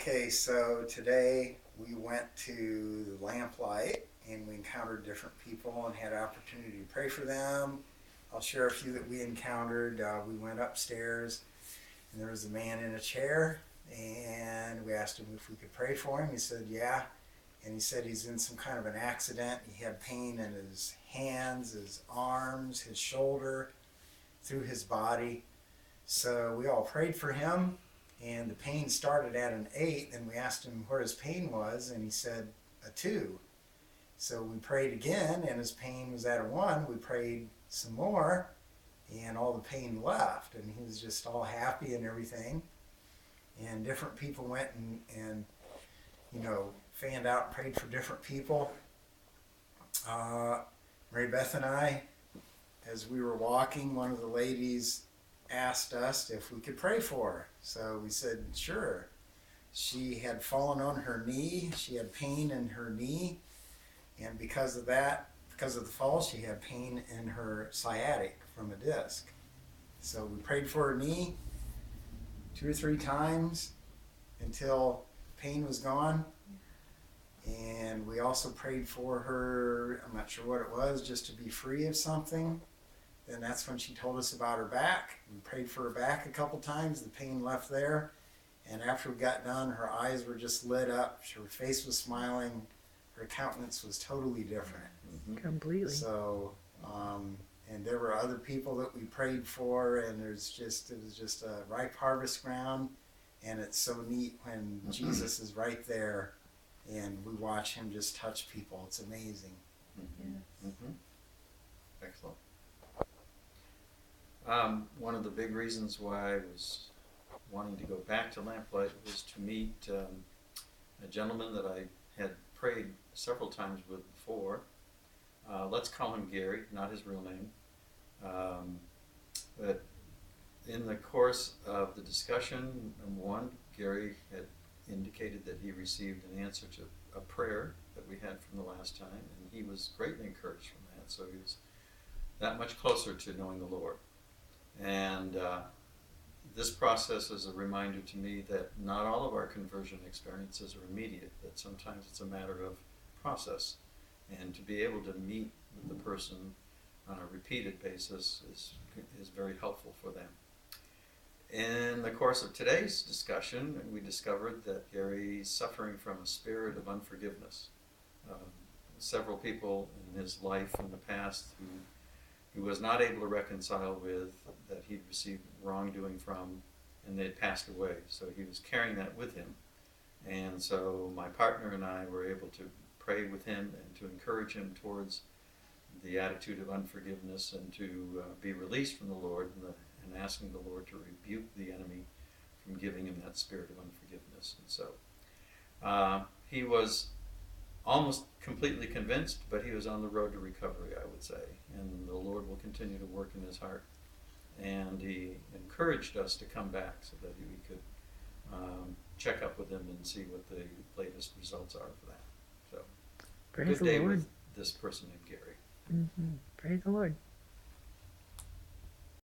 Okay, so today we went to the Lamplight and we encountered different people and had opportunity to pray for them. I'll share a few that we encountered. We went upstairs and there was a man in a chair and we asked him if we could pray for him. He said, yeah. And he said he's in some kind of an accident. He had pain in his hands, his arms, his shoulder, through his body. So we all prayed for him. And the pain started at an 8, and we asked him where his pain was, and he said a 2. So we prayed again, and his pain was at a 1. We prayed some more, and all the pain left, and he was just all happy and everything. And different people went and fanned out and prayed for different people. Mary Beth and I, as we were walking, one of the ladies asked us if we could pray for her. So we said, sure. She had fallen on her knee. She had pain in her knee. And because of the fall, she had pain in her sciatic from a disc. So we prayed for her knee 2 or 3 times until pain was gone. And we also prayed for her, I'm not sure what it was, just to be free of something. Then that's when she told us about her back. We prayed for her back a couple times. The pain left there. And after we got done, her eyes were just lit up. Her face was smiling. Her countenance was totally different. Mm-hmm. Completely. So, and there were other people that we prayed for, and it was just a ripe harvest ground. And it's so neat when Jesus is right there and we watch him just touch people. It's amazing. Mm-hmm. Yes. Mm-hmm. Excellent. One of the big reasons why I was wanting to go back to Lamplight was to meet a gentleman that I had prayed several times with before. Let's call him Gary, not his real name. But in the course of the discussion, number one, Gary had indicated that he received an answer to a prayer that we had from the last time, and he was greatly encouraged from that, so he was that much closer to knowing the Lord. And this process is a reminder to me that not all of our conversion experiences are immediate, that sometimes it's a matter of process. And to be able to meet with the person on a repeated basis is very helpful for them. In the course of today's discussion, we discovered that Gary's suffering from a spirit of unforgiveness. Several people in his life in the past who was not able to reconcile with, that he'd received wrongdoing from, and they'd passed away. So he was carrying that with him. And so my partner and I were able to pray with him and to encourage him towards the attitude of unforgiveness and to be released from the Lord and asking the Lord to rebuke the enemy from giving him that spirit of unforgiveness. And so he was almost completely convinced, but he was on the road to recovery, I would say. And the Lord will continue to work in his heart. And he encouraged us to come back so that we could check up with him and see what the latest results are for that. So, praise good the day Lord. with this person named Gary. Mm-hmm. Praise the Lord.